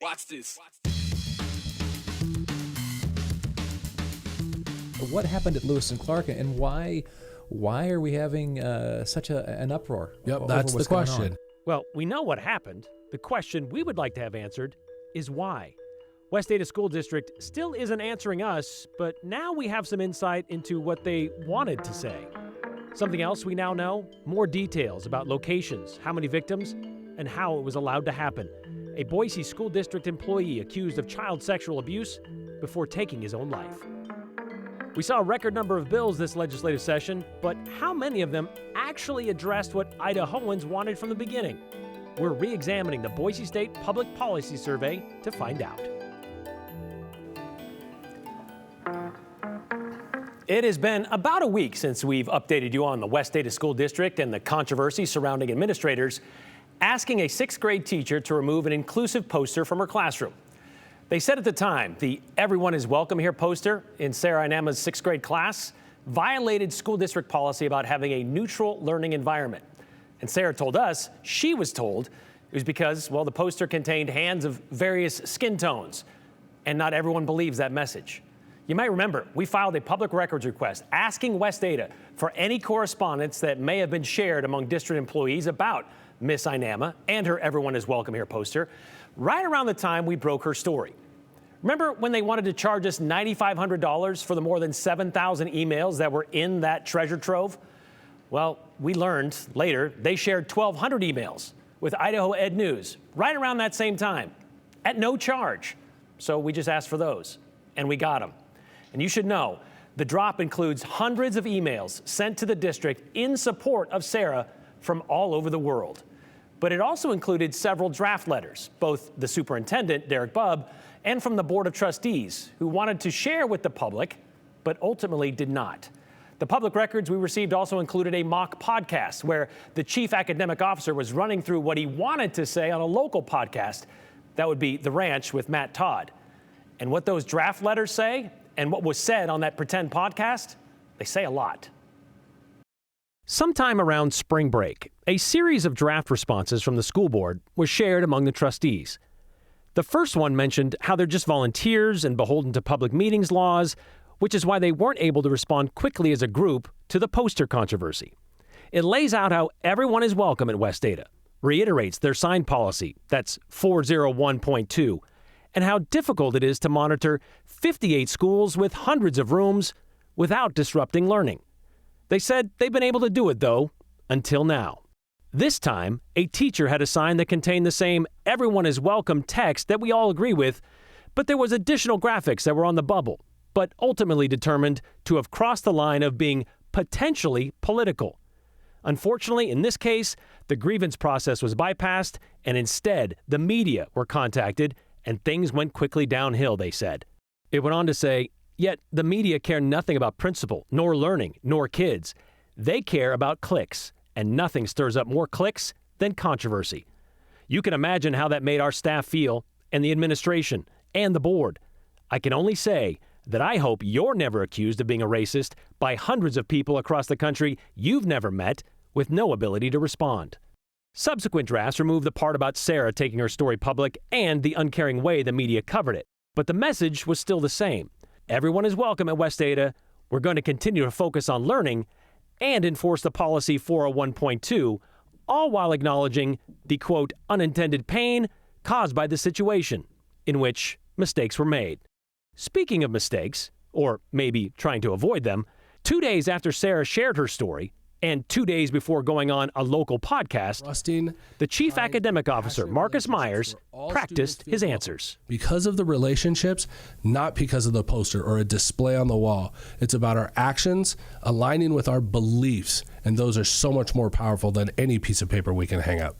Watch this. What happened at Lewis and Clark, and why are we having such an uproar? Yep, that's the question. Well, we know what happened. The question we would like to have answered is why. West Ada School District still isn't answering us, but now we have some insight into what they wanted to say. Something else we now know? More details about locations, how many victims, and how it was allowed to happen. A Boise School District employee accused of child sexual abuse before taking his own life. We saw a record number of bills this legislative session, but how many of them actually addressed what Idahoans wanted from the beginning? We're re-examining the Boise State Public Policy Survey to find out. It has been about a week since we've updated you on the West Ada School District and the controversy surrounding administrators asking a 6th grade teacher to remove an inclusive poster from her classroom. They said at the time the "Everyone is Welcome Here" poster in Sarah and Emma's 6th grade class violated school district policy about having a neutral learning environment. And Sarah told us she was told it was because, well, the poster contained hands of various skin tones, and not everyone believes that message. You might remember we filed a public records request asking West Ada for any correspondence that may have been shared among district employees about Miss Inama and her "Everyone is Welcome Here" poster right around the time we broke her story. Remember when they wanted to charge us $9,500 for the more than 7,000 emails that were in that treasure trove? Well, we learned later they shared 1,200 emails with Idaho Ed News right around that same time at no charge. So we just asked for those, and we got them. And you should know, the drop includes hundreds of emails sent to the district in support of Sarah from all over the world. But it also included several draft letters, both the superintendent, Derek Bubb, and from the Board of Trustees, who wanted to share with the public, but ultimately did not. The public records we received also included a mock podcast where the chief academic officer was running through what he wanted to say on a local podcast. That would be The Ranch with Matt Todd. And what those draft letters say and what was said on that pretend podcast, they say a lot. Sometime around spring break, a series of draft responses from the school board was shared among the trustees. The first one mentioned how they're just volunteers and beholden to public meetings laws, which is why they weren't able to respond quickly as a group to the poster controversy. It lays out how everyone is welcome at West Ada, reiterates their sign policy, that's 401.2, and how difficult it is to monitor 58 schools with hundreds of rooms without disrupting learning. They said they've been able to do it, though, until now. This time, a teacher had a sign that contained the same "Everyone is Welcome" text that we all agree with, but there was additional graphics that were on the bubble, but ultimately determined to have crossed the line of being potentially political. Unfortunately, in this case, the grievance process was bypassed, and instead, the media were contacted, and things went quickly downhill, they said. It went on to say, yet the media care nothing about principle, nor learning, nor kids. They care about clicks, and nothing stirs up more clicks than controversy. You can imagine how that made our staff feel, and the administration, and the board. I can only say that I hope you're never accused of being a racist by hundreds of people across the country you've never met with no ability to respond. Subsequent drafts removed the part about Sarah taking her story public and the uncaring way the media covered it. But the message was still the same. Everyone is welcome at West Ada. We're going to continue to focus on learning and enforce the policy 401.2, all while acknowledging the, quote, unintended pain caused by the situation in which mistakes were made. Speaking of mistakes, or maybe trying to avoid them, 2 days after Sarah shared her story, and 2 days before going on a local podcast, the chief academic officer, Marcus Myers, practiced his answers. Because of the relationships, not because of the poster or a display on the wall. It's about our actions aligning with our beliefs, and those are so much more powerful than any piece of paper we can hang up.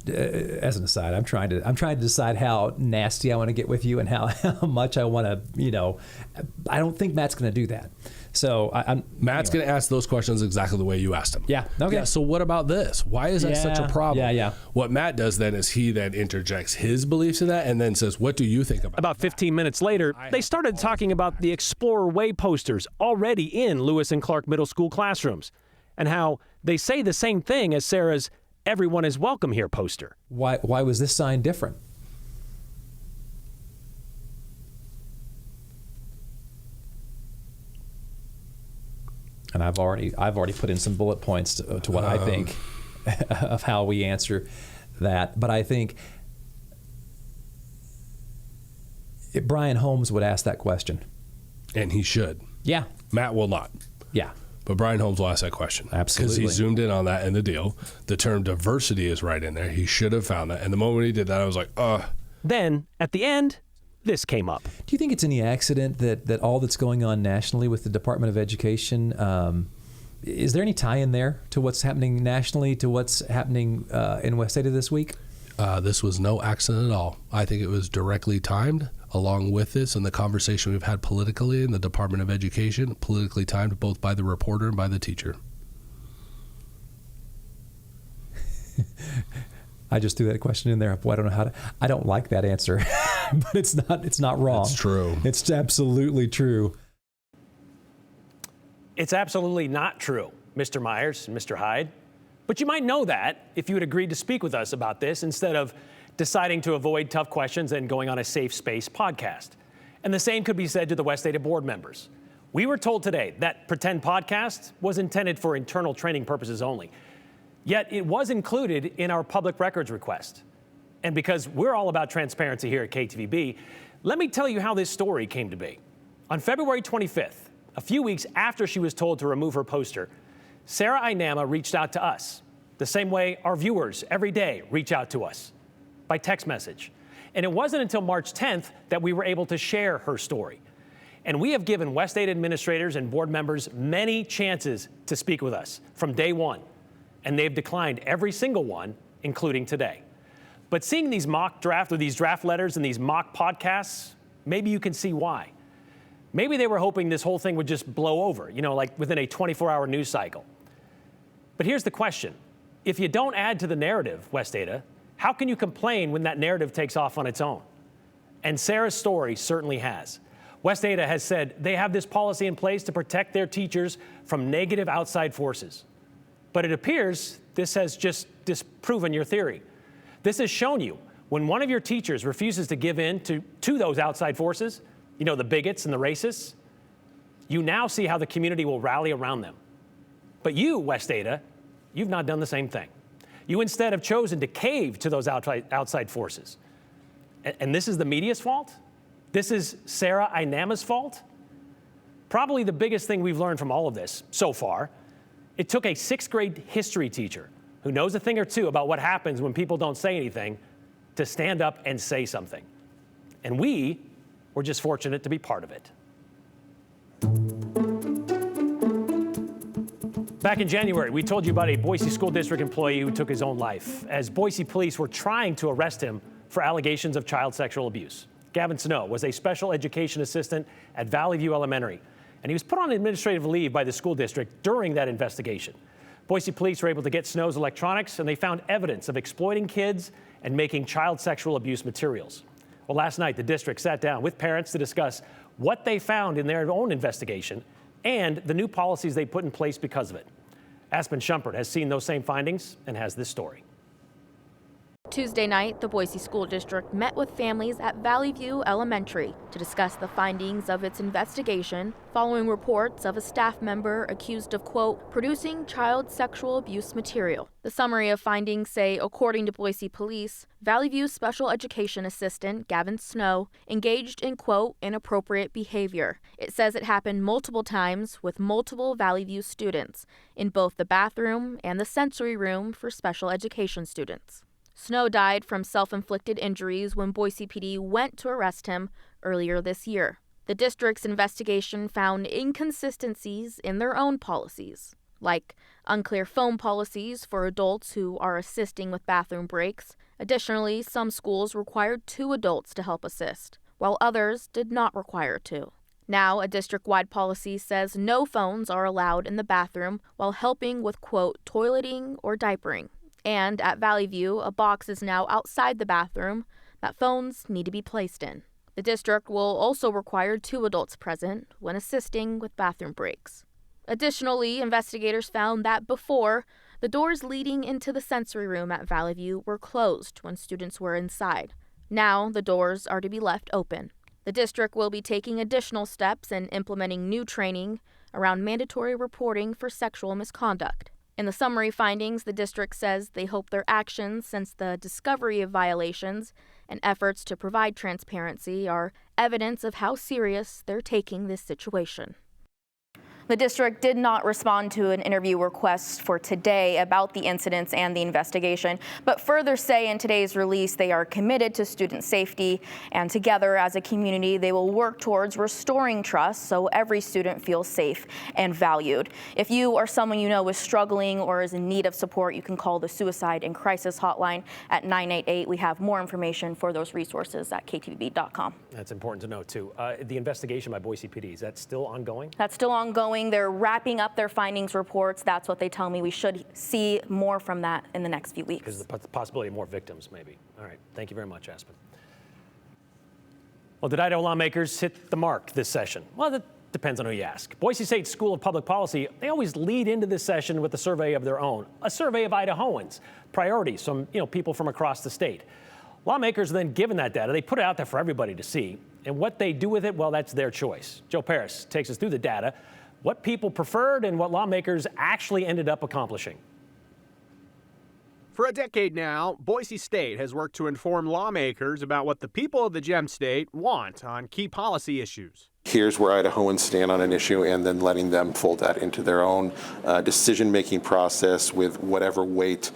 As an aside, I'm trying to decide how nasty I want to get with you and how much I want to, I don't think Matt's going to do that. So Matt's going to ask those questions exactly the way you asked him. Yeah. Okay. Yeah, so what about this? Why is that such a problem? Yeah. What Matt does then is he then interjects his beliefs in that and then says, what do you think about About 15 minutes later, they started talking about the Explorer Way posters already in Lewis and Clark middle school classrooms and how they say the same thing as Sarah's "Everyone is welcome here" poster. Why was this sign different? And I've already put in some bullet points to what I think of how we answer that. But I think Brian Holmes would ask that question. And he should. Yeah. Matt will not. Yeah. But Brian Holmes will ask that question. Absolutely. Because he zoomed in on that in the deal. The term diversity is right in there. He should have found that. And the moment he did that, I was like, Then, at the end, this came up. Do you think it's any accident that all that's going on nationally with the Department of Education, is there any tie in there to what's happening nationally, to what's happening in West Ada this week? This was no accident at all. I think it was directly timed along with this and the conversation we've had politically in the Department of Education, politically timed both by the reporter and by the teacher. I just threw that question in there. Boy, I don't know how to. I don't like that answer, but it's not wrong. It's true. It's absolutely true. It's absolutely not true, Mr. Myers and Mr. Hyde. But you might know that if you had agreed to speak with us about this instead of deciding to avoid tough questions and going on a safe space podcast. And the same could be said to the West Ada board members. We were told today that Pretend Podcast was intended for internal training purposes only. Yet it was included in our public records request. And because we're all about transparency here at KTVB, let me tell you how this story came to be. On February 25th, a few weeks after she was told to remove her poster, Sarah Inama reached out to us, the same way our viewers every day reach out to us, by text message. And it wasn't until March 10th that we were able to share her story. And we have given West Ada administrators and board members many chances to speak with us from day one. And they've declined every single one, including today. But seeing these mock draft or these draft letters and these mock podcasts, maybe you can see why. Maybe they were hoping this whole thing would just blow over, like within a 24-hour news cycle. But here's the question. If you don't add to the narrative, West Ada, how can you complain when that narrative takes off on its own? And Sarah's story certainly has. West Ada has said they have this policy in place to protect their teachers from negative outside forces. But it appears this has just disproven your theory. This has shown you when one of your teachers refuses to give in to those outside forces, the bigots and the racists, you now see how the community will rally around them. But you, West Ada, you've not done the same thing. You instead have chosen to cave to those outside forces. And this is the media's fault? This is Sarah Inama's fault? Probably the biggest thing we've learned from all of this so far. It took a 6th grade history teacher who knows a thing or two about what happens when people don't say anything to stand up and say something. And we were just fortunate to be part of it. Back in January, we told you about a Boise School District employee who took his own life as Boise police were trying to arrest him for allegations of child sexual abuse. Gavin Snow was a special education assistant at Valley View Elementary, and he was put on administrative leave by the school district during that investigation. Boise police were able to get Snow's electronics, and they found evidence of exploiting kids and making child sexual abuse materials. Well, last night, the district sat down with parents to discuss what they found in their own investigation and the new policies they put in place because of it. Aspen Shumpert has seen those same findings and has this story. Tuesday night, the Boise School District met with families at Valley View Elementary to discuss the findings of its investigation following reports of a staff member accused of, quote, producing child sexual abuse material. The summary of findings say, according to Boise police, Valley View special education assistant Gavin Snow engaged in, quote, inappropriate behavior. It says it happened multiple times with multiple Valley View students in both the bathroom and the sensory room for special education students. Snow died from self-inflicted injuries when Boise PD went to arrest him earlier this year. The district's investigation found inconsistencies in their own policies, like unclear phone policies for adults who are assisting with bathroom breaks. Additionally, some schools required 2 adults to help assist, while others did not require 2. Now, a district-wide policy says no phones are allowed in the bathroom while helping with, quote, toileting or diapering. And at Valley View, a box is now outside the bathroom that phones need to be placed in. The district will also require 2 adults present when assisting with bathroom breaks. Additionally, investigators found that before, The doors leading into the sensory room at Valley View were closed when students were inside. Now the doors are to be left open. The district will be taking additional steps and implementing new training around mandatory reporting for sexual misconduct. In the summary findings, the district says they hope their actions since the discovery of violations and efforts to provide transparency are evidence of how serious they're taking this situation. The district did not respond to an interview request for today about the incidents and the investigation, but further say in today's release they are committed to student safety, and together as a community they will work towards restoring trust so every student feels safe and valued. If you or someone you know is struggling or is in need of support, you can call the Suicide and Crisis Hotline at 988. We have more information for those resources at ktvb.com. That's important to know, too. The investigation by Boise PD, is that still ongoing? That's still ongoing. They're wrapping up their findings reports. That's what they tell me. We should see more from that in the next few weeks. Because the possibility of more victims, maybe. All right. Thank you very much, Aspen. Well, did Idaho lawmakers hit the mark this session? Well, that depends on who you ask. Boise State School of Public Policy, they always lead into this session with a survey of their own, a survey of Idahoans, priorities from people from across the state. Lawmakers are then given that data. They put it out there for everybody to see. And what they do with it, well, that's their choice. Joe Paris takes us through the data, what people preferred and what lawmakers actually ended up accomplishing. For a decade now, Boise State has worked to inform lawmakers about what the people of the Gem State want on key policy issues. Here's where Idahoans stand on an issue, and then letting them fold that into their own decision-making process with whatever weight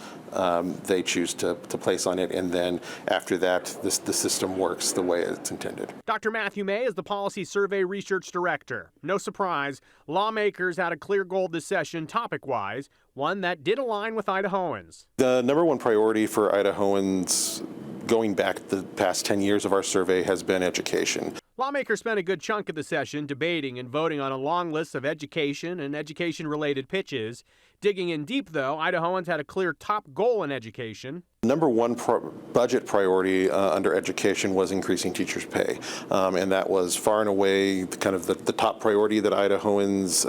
they choose to place on it. And then after that, the system works the way it's intended. Dr. Matthew May is the Policy Survey Research Director. No surprise, lawmakers had a clear goal this session topic-wise, one that did align with Idahoans. The number one priority for Idahoans going back the past 10 years of our survey has been education. Lawmakers spent a good chunk of the session debating and voting on a long list of education and education-related pitches. Digging in deep, though, Idahoans had a clear top goal in education. Number one budget priority under education was increasing teachers' pay, and that was far and away kind of the top priority that Idahoans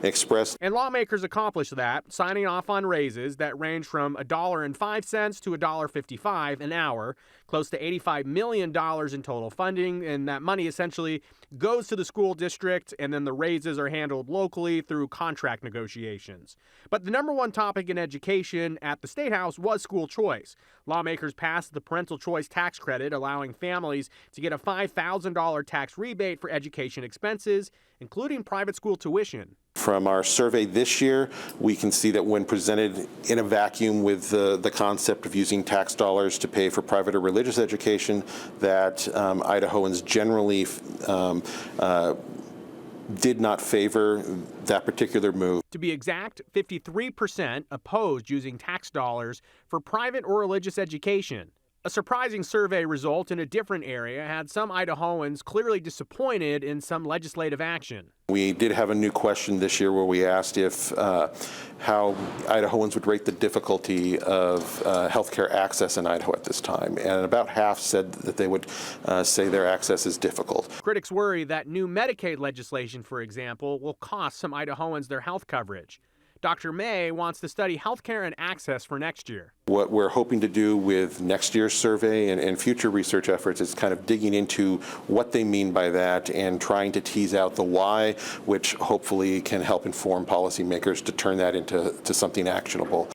expressed. And lawmakers accomplished that, signing off on raises that range from $1.05 to $1.55 an hour, close to $85 million in total funding, and that money essentially goes to the school district, and then the raises are handled locally through contract negotiations. But the number one topic in education at the State House was school choice. Lawmakers passed the parental choice tax credit, allowing families to get a $5,000 tax rebate for education expenses, including private school tuition. From our survey this year, we can see that when presented in a vacuum with the concept of using tax dollars to pay for private or religious education, that Idahoans generally did not favor that particular move. To be exact, 53% opposed using tax dollars for private or religious education. A surprising survey result in a different area had some Idahoans clearly disappointed in some legislative action. We did have a new question this year where we asked if how Idahoans would rate the difficulty of healthcare access in Idaho at this time, and about half said that they would say their access is difficult. Critics worry that new Medicaid legislation, for example, will cost some Idahoans their health coverage. Dr. May wants to study healthcare and access for next year. What we're hoping to do with next year's survey and future research efforts is kind of digging into what they mean by that and trying to tease out the why, which hopefully can help inform policymakers to turn that into something actionable.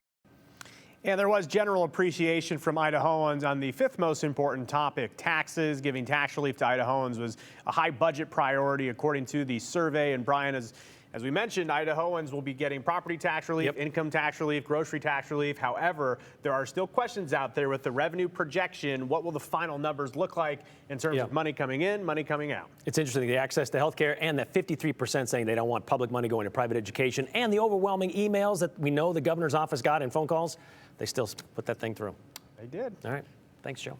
And there was general appreciation from Idahoans on the fifth most important topic, taxes. Giving tax relief to Idahoans was a high budget priority according to the survey. And Brian, as we mentioned, Idahoans will be getting property tax relief, income tax relief, grocery tax relief. However, there are still questions out there with the revenue projection. What will the final numbers look like in terms of money coming in, money coming out? It's interesting, the access to health care and that 53% saying they don't want public money going to private education, and the overwhelming emails that we know the governor's office got and phone calls, they still put that thing through. They did. All right. Thanks, Joe.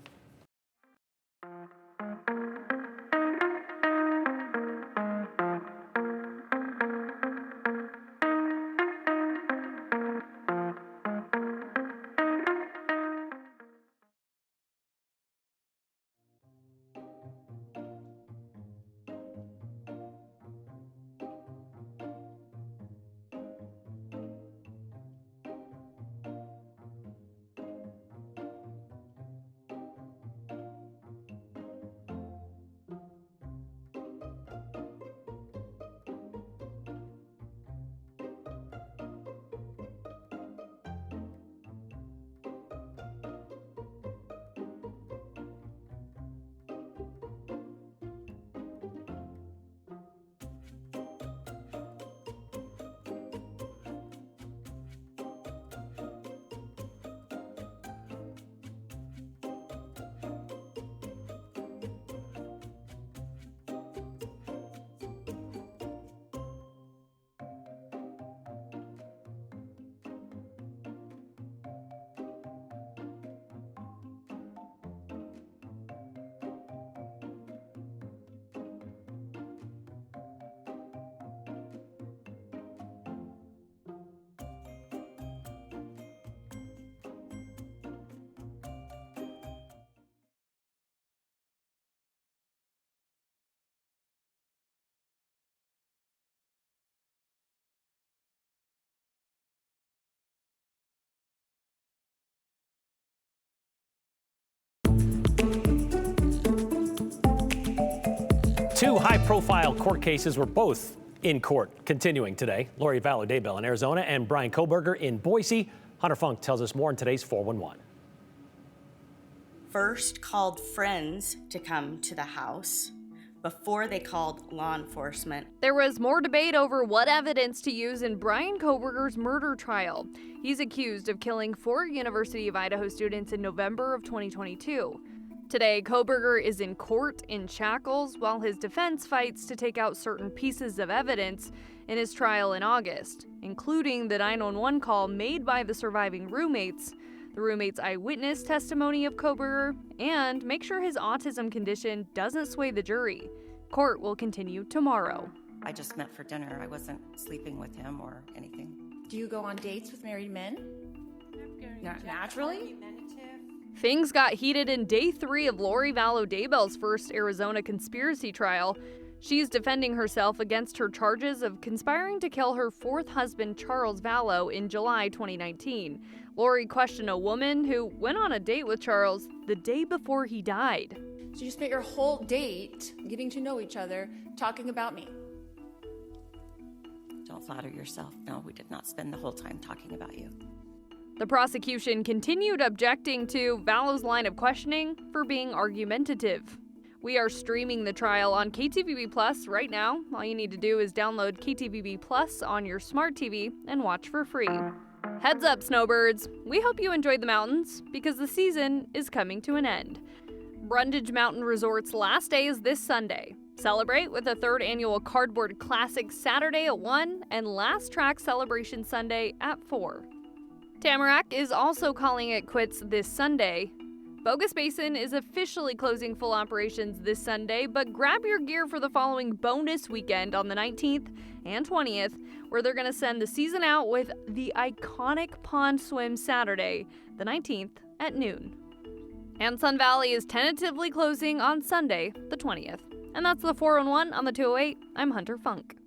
high-profile court cases were both in court continuing today. Lori Vallow Daybell in Arizona and Brian Koberger in Boise. Hunter Funk tells us more in today's 411. First called friends to come to the house before they called law enforcement. There was more debate over what evidence to use in Brian Koberger's murder trial. He's accused of killing 4 University of Idaho students in November of 2022. Today, Koberger is in court in shackles while his defense fights to take out certain pieces of evidence in his trial in August, including the 911 call made by the surviving roommates, the roommates' eyewitness testimony of Koberger, and make sure his autism condition doesn't sway the jury. Court will continue tomorrow. I just met for dinner. I wasn't sleeping with him or anything. Do you go on dates with married men? Not naturally? Things got heated in day 3 of Lori Vallow Daybell's first Arizona conspiracy trial. She's defending herself against her charges of conspiring to kill her 4th husband, Charles Vallow, in July 2019. Lori questioned a woman who went on a date with Charles the day before he died. So you spent your whole date getting to know each other, talking about me. Don't flatter yourself. No, we did not spend the whole time talking about you. The prosecution continued objecting to Vallow's line of questioning for being argumentative. We are streaming the trial on KTVB Plus right now. All you need to do is download KTVB Plus on your smart TV and watch for free. Heads up, snowbirds. We hope you enjoyed the mountains because the season is coming to an end. Brundage Mountain Resort's last day is this Sunday. Celebrate with a 3rd annual Cardboard Classic Saturday at 1 and Last Track Celebration Sunday at 4. Tamarack is also calling it quits this Sunday. Bogus Basin is officially closing full operations this Sunday, but grab your gear for the following bonus weekend on the 19th and 20th, where they're going to send the season out with the iconic Pond Swim Saturday, the 19th at noon. And Sun Valley is tentatively closing on Sunday, the 20th. And that's the 411 on the 208. I'm Hunter Funk.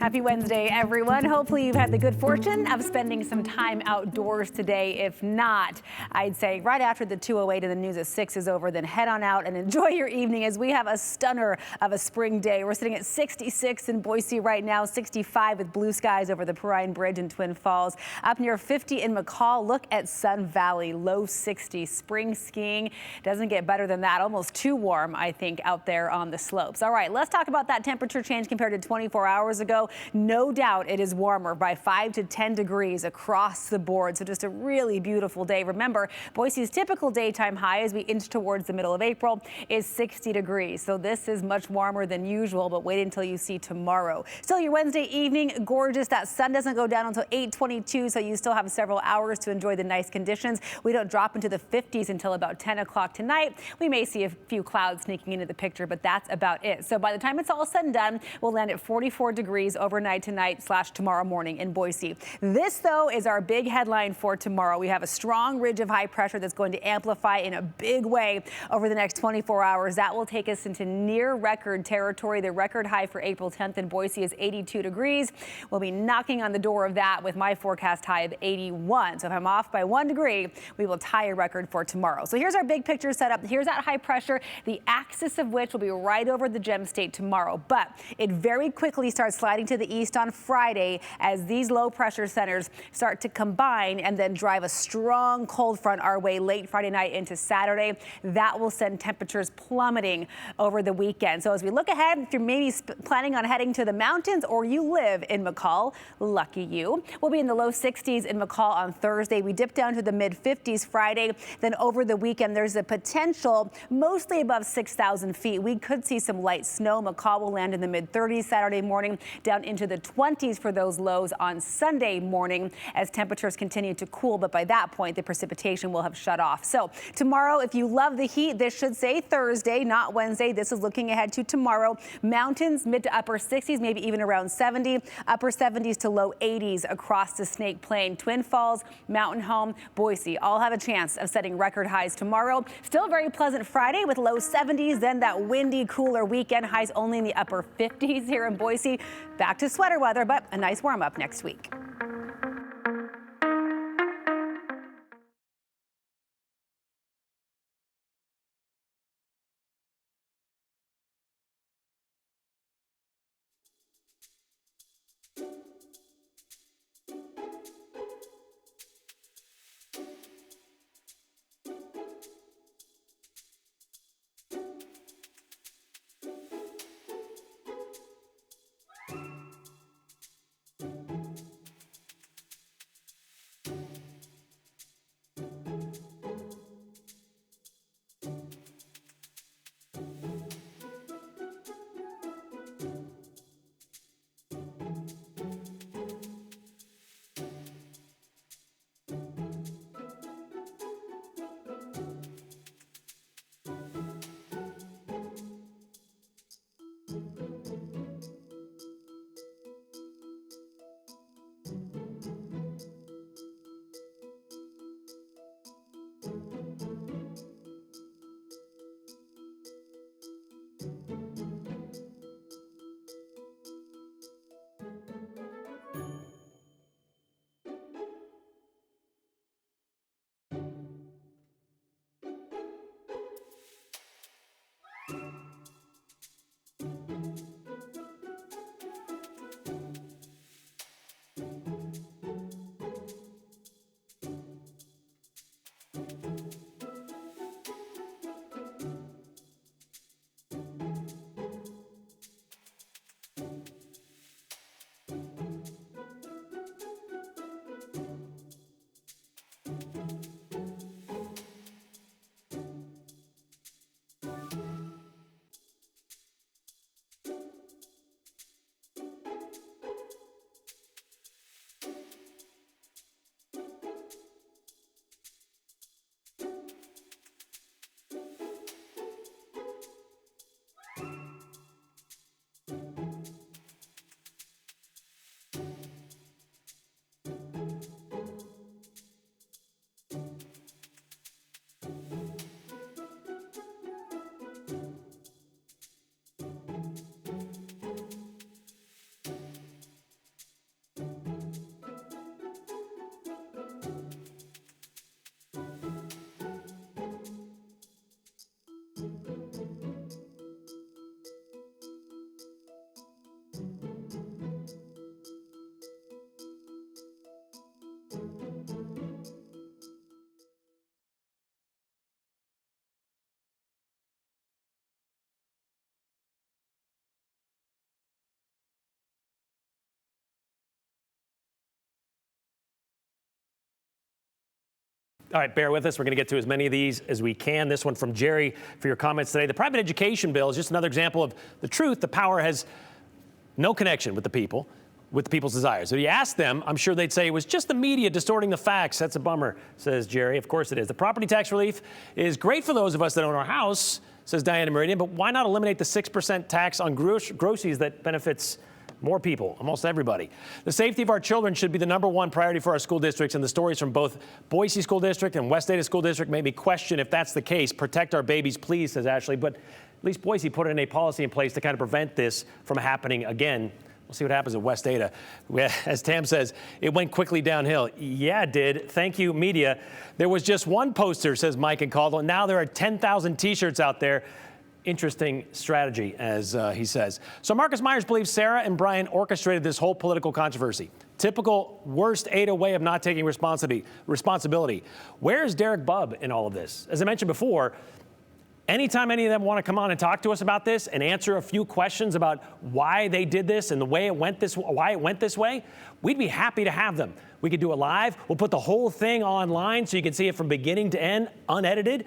Happy Wednesday, everyone. Hopefully you've had the good fortune of spending some time outdoors today. If not, I'd say right after the 208 and the news at 6 is over, then head on out and enjoy your evening as we have a stunner of a spring day. We're sitting at 66 in Boise right now, 65 with blue skies over the Perrine Bridge in Twin Falls. Up near 50 in McCall. Look at Sun Valley, low 60. Spring skiing doesn't get better than that. Almost too warm, I think, out there on the slopes. All right, let's talk about that temperature change compared to 24 hours ago. No doubt it is warmer by 5 to 10 degrees across the board. So just a really beautiful day. Remember, Boise's typical daytime high as we inch towards the middle of April is 60 degrees. So this is much warmer than usual, but wait until you see tomorrow. Still your Wednesday evening, gorgeous. That sun doesn't go down until 8:22, so you still have several hours to enjoy the nice conditions. We don't drop into the 50s until about 10 o'clock tonight. We may see a few clouds sneaking into the picture, but that's about it. So by the time it's all said and done, we'll land at 44 degrees overnight tonight / tomorrow morning in Boise. This, though, is our big headline for tomorrow. We have a strong ridge of high pressure that's going to amplify in a big way over the next 24 hours. That will take us into near record territory. The record high for April 10th in Boise is 82 degrees. We'll be knocking on the door of that with my forecast high of 81. So if I'm off by 1 degree, we will tie a record for tomorrow. So here's our big picture setup. Here's that high pressure, the axis of which will be right over the Gem State tomorrow. But it very quickly starts sliding to the east on Friday as these low pressure centers start to combine and then drive a strong cold front our way late Friday night into Saturday. That will send temperatures plummeting over the weekend. So as we look ahead, if you're maybe planning on heading to the mountains or you live in McCall, lucky you. We'll be in the low 60s in McCall on Thursday. We dip down to the mid 50s Friday. Then over the weekend, there's a potential mostly above 6,000 feet. We could see some light snow. McCall will land in the mid 30s Saturday morning, down into the 20s for those lows on Sunday morning as temperatures continue to cool. But by that point, the precipitation will have shut off. So tomorrow, if you love the heat, this should say Thursday, not Wednesday. This is looking ahead to tomorrow. Mountains, mid to upper 60s, maybe even around 70, upper 70s to low 80s across the Snake Plain. Twin Falls, Mountain Home, Boise all have a chance of setting record highs tomorrow. Still a very pleasant Friday with low 70s. Then that windy, cooler weekend, highs only in the upper 50s here in Boise. Back to sweater weather, but a nice warm up next week. All right, bear with us. We're going to get to as many of these as we can. This one from Jerry for your comments today. The private education bill is just another example of the truth. The power has no connection with the people, with the people's desires. If you ask them, I'm sure they'd say it was just the media distorting the facts. That's a bummer, says Jerry. Of course it is. The property tax relief is great for those of us that own our house, says Diana Meridian, but why not eliminate the 6% tax on groceries that benefits more people, almost everybody? The safety of our children should be the #1 priority for our school districts, and the stories from both Boise School District and West Ada School District made me question if that's the case. Protect our babies, please, says Ashley. But at least Boise put in a policy in place to kind of prevent this from happening again. We'll see what happens at West Ada. As Tam says, it went quickly downhill. Yeah, it did. Thank you, media. There was just one poster, says Mike in Caldwell. Now there are 10,000 T-shirts out there. Interesting strategy, as he says. So Marcus Myers believes Sarah and Brian orchestrated this whole political controversy. Typical worst Ada way of not taking responsibility. Where is Derek Bubb in all of this? As I mentioned before, anytime any of them want to come on and talk to us about this and answer a few questions about why they did this and the way it went why it went this way, we'd be happy to have them. We could do it live. We'll put the whole thing online so you can see it from beginning to end, unedited.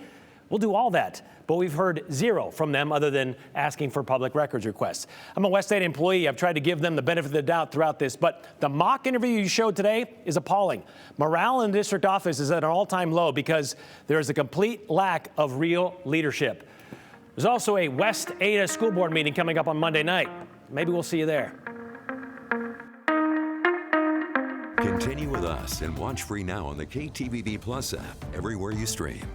We'll do all that. But we've heard zero from them other than asking for public records requests. I'm a West Ada employee. I've tried to give them the benefit of the doubt throughout this, but the mock interview you showed today is appalling. Morale in the district office is at an all-time low because there is a complete lack of real leadership. There's also a West Ada school board meeting coming up on Monday night. Maybe we'll see you there. Continue with us and watch free now on the KTVB Plus app everywhere you stream.